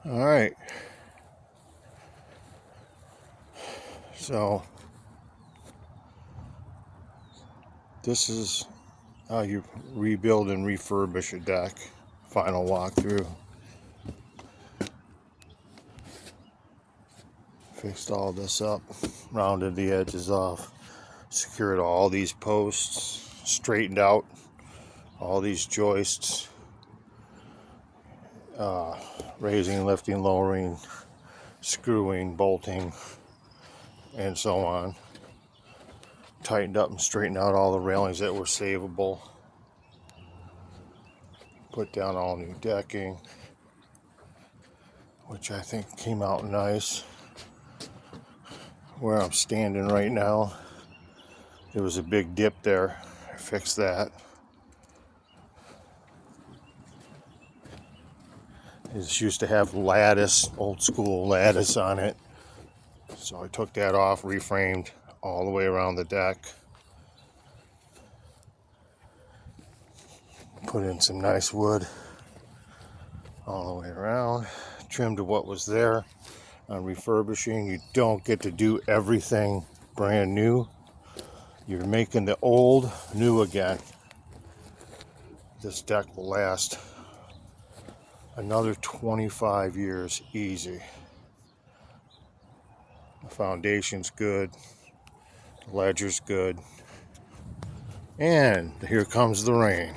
All right, so this is how you rebuild and refurbish a deck. Final walkthrough. Fixed all this up, rounded the edges off, secured all these posts, straightened out all these joists, raising, lifting, lowering, screwing, bolting, and so on. Tightened up and straightened out all the railings that were savable. Put down all new decking, which I think came out nice. Where I'm standing right now, there was a big dip there. I fixed that. This used to have lattice, old school lattice on it. So I took that off, reframed all the way around the deck. Put in some nice wood all the way around. Trimmed what was there. On refurbishing, you don't get to do everything brand new. You're making the old new again. This deck will last another 25 years easy. The foundation's good, the ledger's good, and here comes the rain.